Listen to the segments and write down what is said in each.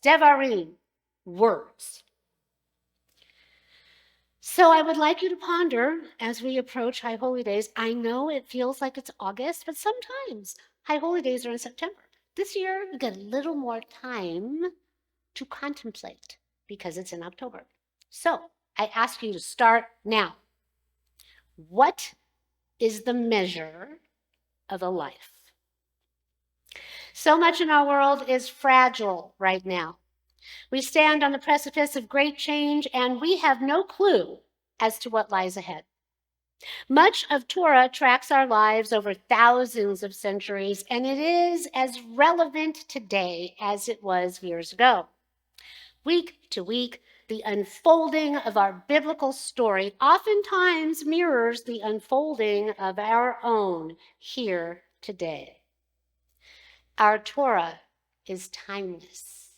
Devarim, words. So I would like you to ponder as we approach High Holy Days. I know it feels like it's August, but sometimes High Holy Days are in September. This year, we get a little more time to contemplate because it's in October. So I ask you to start now. What is the measure of a life? So much in our world is fragile right now. We stand on the precipice of great change, and we have no clue as to what lies ahead. Much of Torah tracks our lives over thousands of centuries, and it is as relevant today as it was years ago. Week to week, the unfolding of our biblical story oftentimes mirrors the unfolding of our own here today. Our Torah is timeless.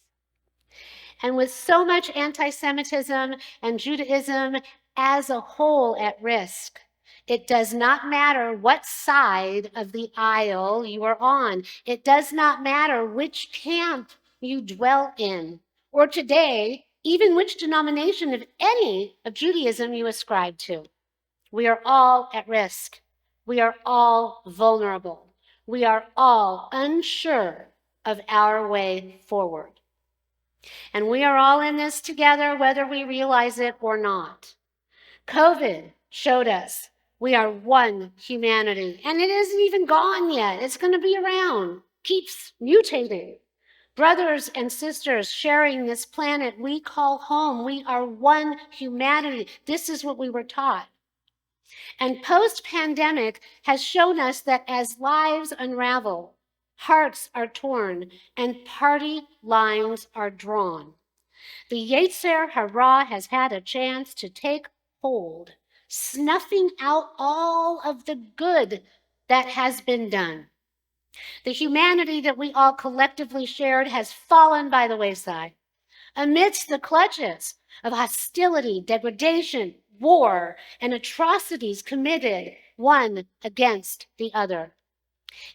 And with so much anti-Semitism and Judaism as a whole at risk, it does not matter what side of the aisle you are on. It does not matter which camp you dwell in, or today, even which denomination, if any, of Judaism you ascribe to. We are all at risk. We are all vulnerable. We are all unsure of our way forward. And we are all in this together, whether we realize it or not. COVID showed us we are one humanity, and it isn't even gone yet. It's going to be around, keeps mutating. Brothers and sisters sharing this planet we call home. We are one humanity. This is what we were taught. And post-pandemic has shown us that as lives unravel, hearts are torn, and party lines are drawn. The Yetzer Hara has had a chance to take hold, snuffing out all of the good that has been done. The humanity that we all collectively shared has fallen by the wayside. Amidst the clutches of hostility, degradation, war, and atrocities committed one against the other.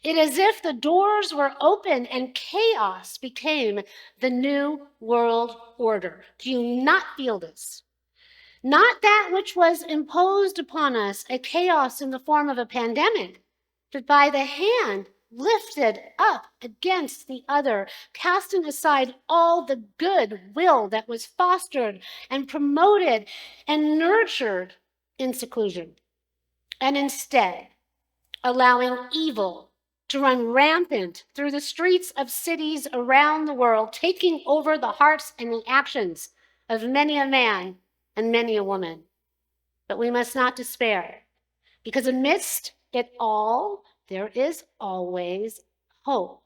It is as if the doors were open and chaos became the new world order. Do you not feel this? Not that which was imposed upon us, a chaos in the form of a pandemic, but by the hand lifted up against the other, casting aside all the good will that was fostered and promoted and nurtured in seclusion, and instead allowing evil to run rampant through the streets of cities around the world, taking over the hearts and the actions of many a man and many a woman. But we must not despair, because amidst it all, there is always hope.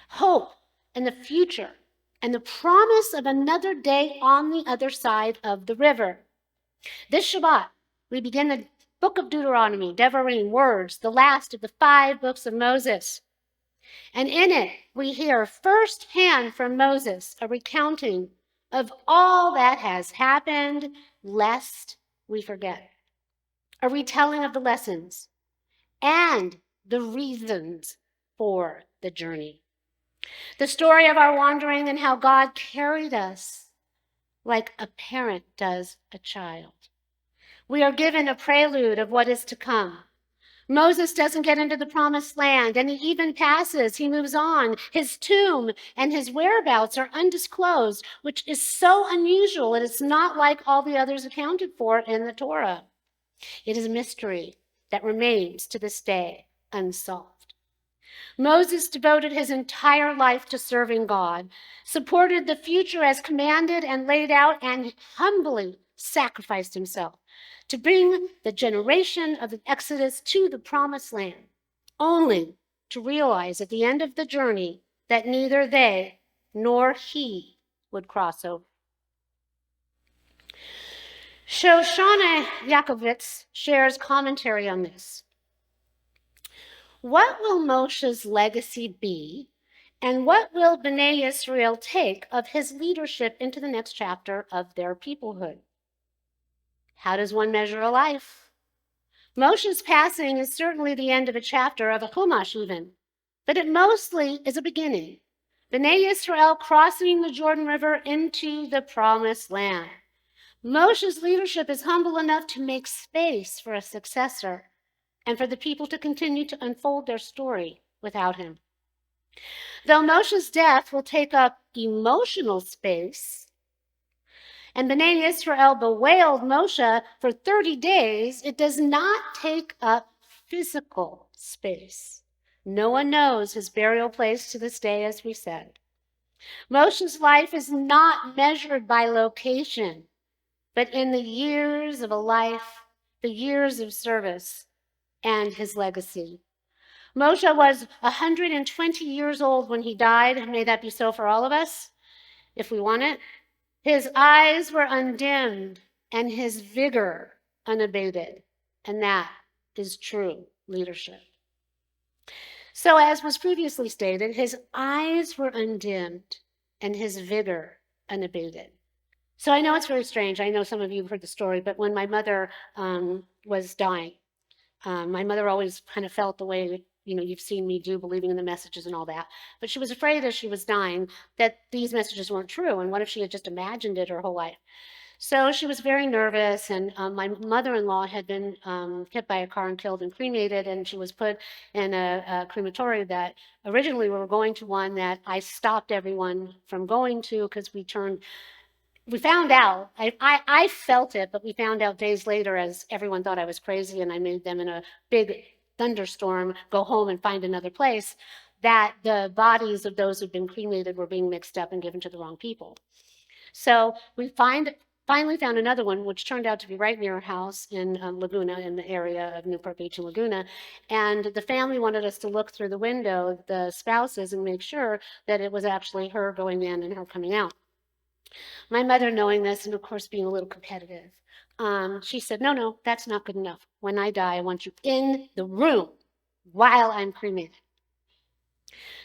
Hope in the future and the promise of another day on the other side of the river. This Shabbat, we begin the book of Deuteronomy, Devarim, words, the last of the 5 books of Moses. And in it, we hear firsthand from Moses a recounting of all that has happened, lest we forget. A retelling of the lessons and the reasons for the journey. The story of our wandering and how God carried us like a parent does a child. We are given a prelude of what is to come. Moses doesn't get into the promised land, and he even passes. He moves on. His tomb and his whereabouts are undisclosed, which is so unusual. It is not like all the others accounted for in the Torah. It is a mystery that remains to this day unsolved. Moses devoted his entire life to serving God, supported the future as commanded and laid out, and humbly sacrificed himself to bring the generation of the Exodus to the promised land, only to realize at the end of the journey that neither they nor he would cross over. Shoshana Yakovitz shares commentary on this. What will Moshe's legacy be, and what will Bnei Yisrael take of his leadership into the next chapter of their peoplehood? How does one measure a life? Moshe's passing is certainly the end of a chapter of a Chumash even, but it mostly is a beginning. Bnei Israel crossing the Jordan River into the promised land. Moshe's leadership is humble enough to make space for a successor and for the people to continue to unfold their story without him. Though Moshe's death will take up emotional space, and Bnei Israel bewailed Moshe for 30 days, it does not take up physical space. No one knows his burial place to this day, as we said. Moshe's life is not measured by location, but in the years of a life, the years of service, and his legacy. Moshe was 120 years old when he died. May that be so for all of us, if we want it. His eyes were undimmed and his vigor unabated, and that is true leadership. So, as was previously stated, his eyes were undimmed and his vigor unabated. So I know it's very strange. I know some of you have heard the story, but when my mother was dying, my mother always kind of felt the way, you've seen me do, believing in the messages and all that. But she was afraid as she was dying that these messages weren't true. And what if she had just imagined it her whole life? So she was very nervous, and my mother-in-law had been hit by a car and killed and cremated, and she was put in a crematorium that originally we were going to one that I stopped everyone from going to because we found out, I felt it, but we found out days later as everyone thought I was crazy and I made them in a big thunderstorm go home and find another place, that the bodies of those who'd been cremated were being mixed up and given to the wrong people. So we finally found another one, which turned out to be right near our house in Laguna, in the area of Newport Beach and Laguna. And the family wanted us to look through the window, the spouses, and make sure that it was actually her going in and her coming out. My mother, knowing this, and of course being a little competitive, she said, no, that's not good enough. When I die, I want you in the room while I'm cremated.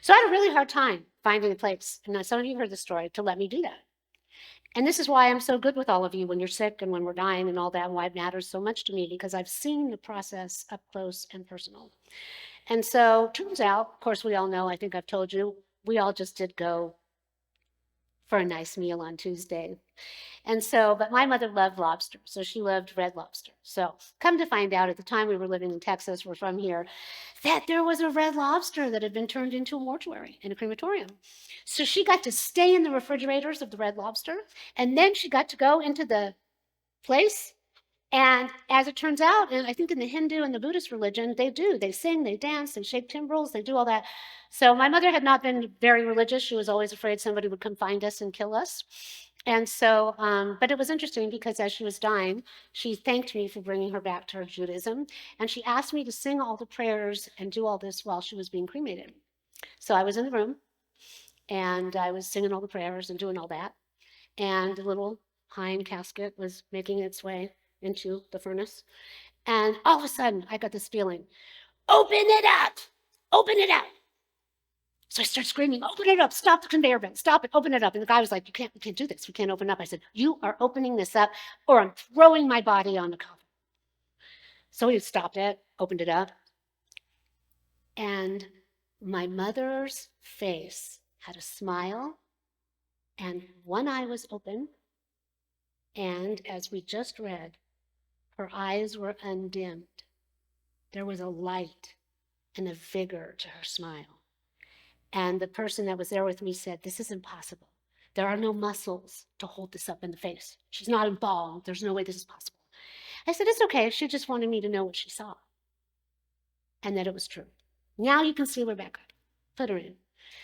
So I had a really hard time finding a place, and some of you heard the story, to let me do that. And this is why I'm so good with all of you when you're sick and when we're dying and all that, and why it matters so much to me, because I've seen the process up close and personal. And so turns out, of course, we all know, I think I've told you, we all just did go for a nice meal on Tuesday. And so, but my mother loved lobster, so she loved red lobster. So come to find out, at the time we were living in Texas, we're from here, that there was a red lobster that had been turned into a mortuary in a crematorium. So she got to stay in the refrigerators of the red lobster, and then she got to go into the place. And as it turns out, and I think in the Hindu and the Buddhist religion, they sing, they dance, they shake timbrels, they do all that. So my mother had not been very religious. She was always afraid somebody would come find us and kill us. And so, but it was interesting because as she was dying, she thanked me for bringing her back to her Judaism. And she asked me to sing all the prayers and do all this while she was being cremated. So I was in the room and I was singing all the prayers and doing all that. And the little pine casket was making its way into the furnace. And all of a sudden, I got this feeling, open it up, open it up. So I start screaming, open it up, stop the conveyor belt, stop it, open it up. And the guy was like, we can't do this, we can't open up. I said, you are opening this up or I'm throwing my body on the coffin. So he stopped it, opened it up. And my mother's face had a smile and one eye was open. And as we just read, her eyes were undimmed. There was a light and a vigor to her smile. And the person that was there with me said, this is impossible. There are no muscles to hold this up in the face. She's not embalmed. There's no way this is possible. I said, it's okay. She just wanted me to know what she saw and that it was true. Now you can see Rebecca. Put her in.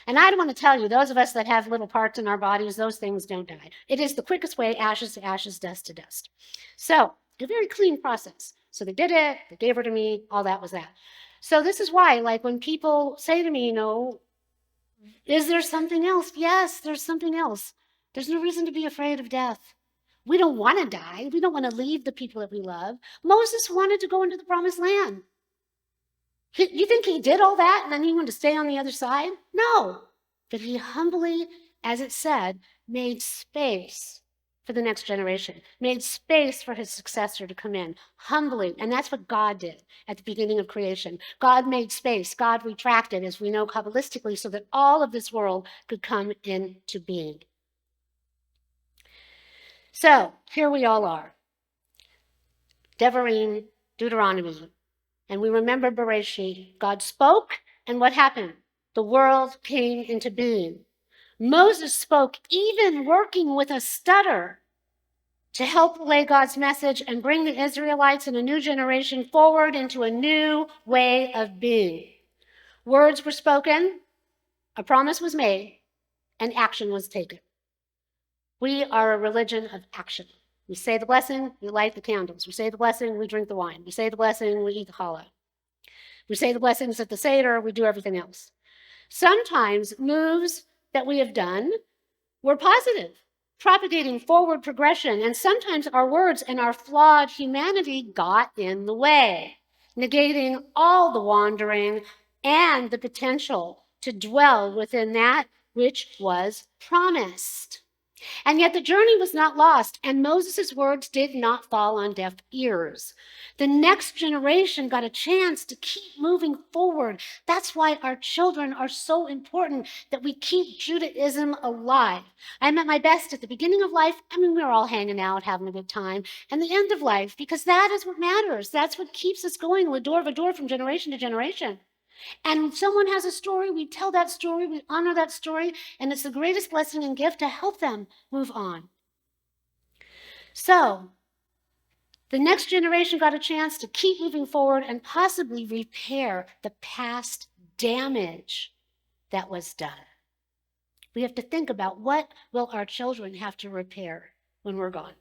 And I don't want to tell you, those of us that have little parts in our bodies, those things don't die. It is the quickest way, ashes to ashes, dust to dust. So a very clean process. So they did it, they gave her to me, all that was that. So this is why, like when people say to me, is there something else? Yes, there's something else. There's no reason to be afraid of death. We don't want to die. We don't want to leave the people that we love. Moses wanted to go into the promised land. You think he did all that and then he wanted to stay on the other side? No. But he humbly, as it said, made space for the next generation, made space for his successor to come in humbly. And that's what God did at the beginning of creation. God made space. God retracted, as we know Kabbalistically, so that all of this world could come into being. So here we all are. Devarim, Deuteronomy. And we remember Bereshit. God spoke, and what happened? The world came into being. Moses spoke, even working with a stutter, to help relay God's message and bring the Israelites and a new generation forward into a new way of being. Words were spoken, a promise was made, and action was taken. We are a religion of action. We say the blessing, we light the candles. We say the blessing, we drink the wine. We say the blessing, we eat the challah. We say the blessings at the Seder, we do everything else. Sometimes moves that we have done were positive, propagating forward progression, and sometimes our words and our flawed humanity got in the way, negating all the wandering and the potential to dwell within that which was promised. And yet the journey was not lost, and Moses' words did not fall on deaf ears. The next generation got a chance to keep moving forward. That's why our children are so important, that we keep Judaism alive. I'm at my best at the beginning of life. I mean, we're all hanging out, having a good time, and the end of life, because that is what matters. That's what keeps us going, l'dor v'dor, from generation to generation. And if someone has a story, we tell that story, we honor that story, and it's the greatest blessing and gift to help them move on. So, the next generation got a chance to keep moving forward and possibly repair the past damage that was done. We have to think about, what will our children have to repair when we're gone,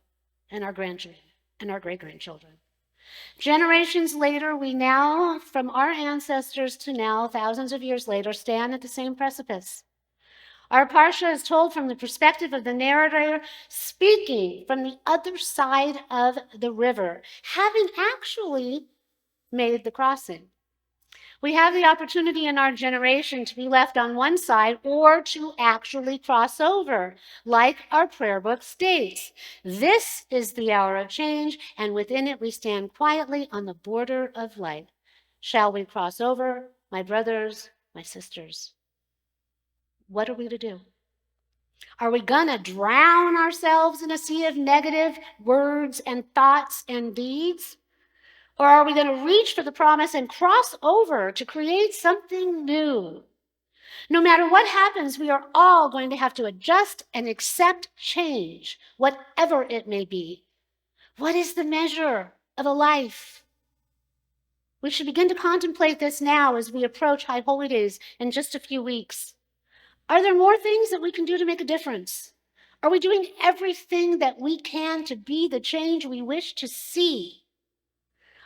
and our grandchildren, and our great-grandchildren. Generations later, we now, from our ancestors to now, thousands of years later, stand at the same precipice. Our parsha is told from the perspective of the narrator speaking from the other side of the river, having actually made the crossing. We have the opportunity in our generation to be left on one side or to actually cross over, like our prayer book states. This is the hour of change, and within it we stand quietly on the border of life. Shall we cross over, my brothers, my sisters? What are we to do? Are we going to drown ourselves in a sea of negative words and thoughts and deeds? Or are we going to reach for the promise and cross over to create something new? No matter what happens, we are all going to have to adjust and accept change, whatever it may be. What is the measure of a life? We should begin to contemplate this now as we approach High Holy Days in just a few weeks. Are there more things that we can do to make a difference? Are we doing everything that we can to be the change we wish to see?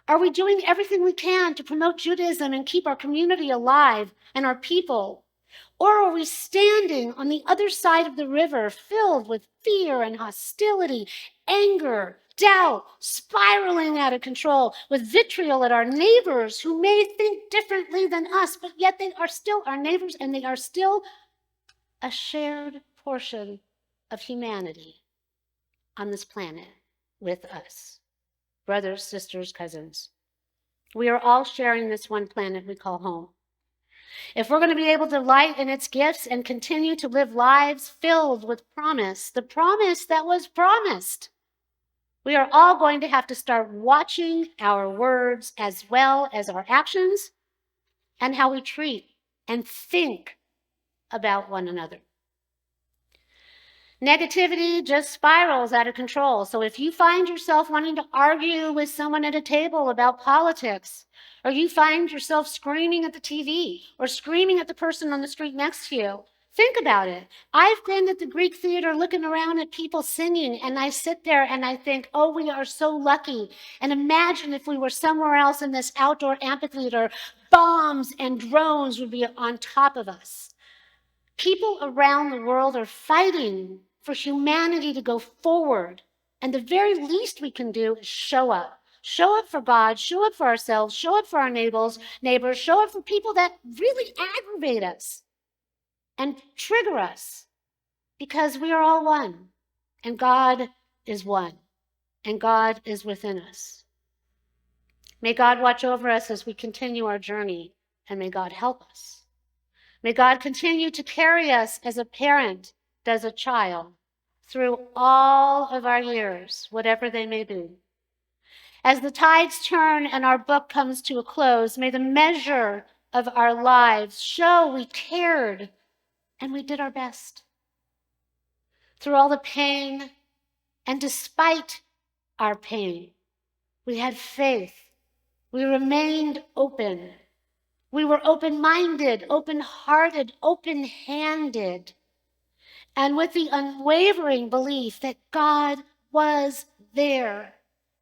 Are we doing everything we can to promote Judaism and keep our community alive and our people? Or are we standing on the other side of the river, filled with fear and hostility, anger, doubt, spiraling out of control, with vitriol at our neighbors who may think differently than us, but yet they are still our neighbors, and they are still a shared portion of humanity on this planet with us? Brothers, sisters, cousins, we are all sharing this one planet we call home. If we're going to be able to light in its gifts and continue to live lives filled with promise, the promise that was promised, we are all going to have to start watching our words as well as our actions and how we treat and think about one another. Negativity just spirals out of control. So if you find yourself wanting to argue with someone at a table about politics, or you find yourself screaming at the TV or screaming at the person on the street next to you, think about it. I've been at the Greek theater looking around at people singing, and I sit there and I think, oh, we are so lucky. And imagine if we were somewhere else in this outdoor amphitheater, bombs and drones would be on top of us. People around the world are fighting for humanity to go forward. And the very least we can do is show up. Show up for God, show up for ourselves, show up for our neighbors, show up for people that really aggravate us and trigger us, because we are all one. And God is one, and God is within us. May God watch over us as we continue our journey, and may God help us. May God continue to carry us as a parent does a child through all of our years, whatever they may be. As the tides turn and our book comes to a close, may the measure of our lives show we cared and we did our best. Through all the pain and despite our pain, we had faith. We remained open. We were open-minded, open-hearted, open-handed, and with the unwavering belief that God was there.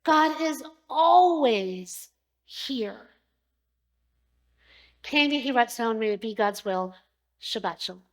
God is always here. Candy Hiratson, may it be God's will. Shabbat Shalom.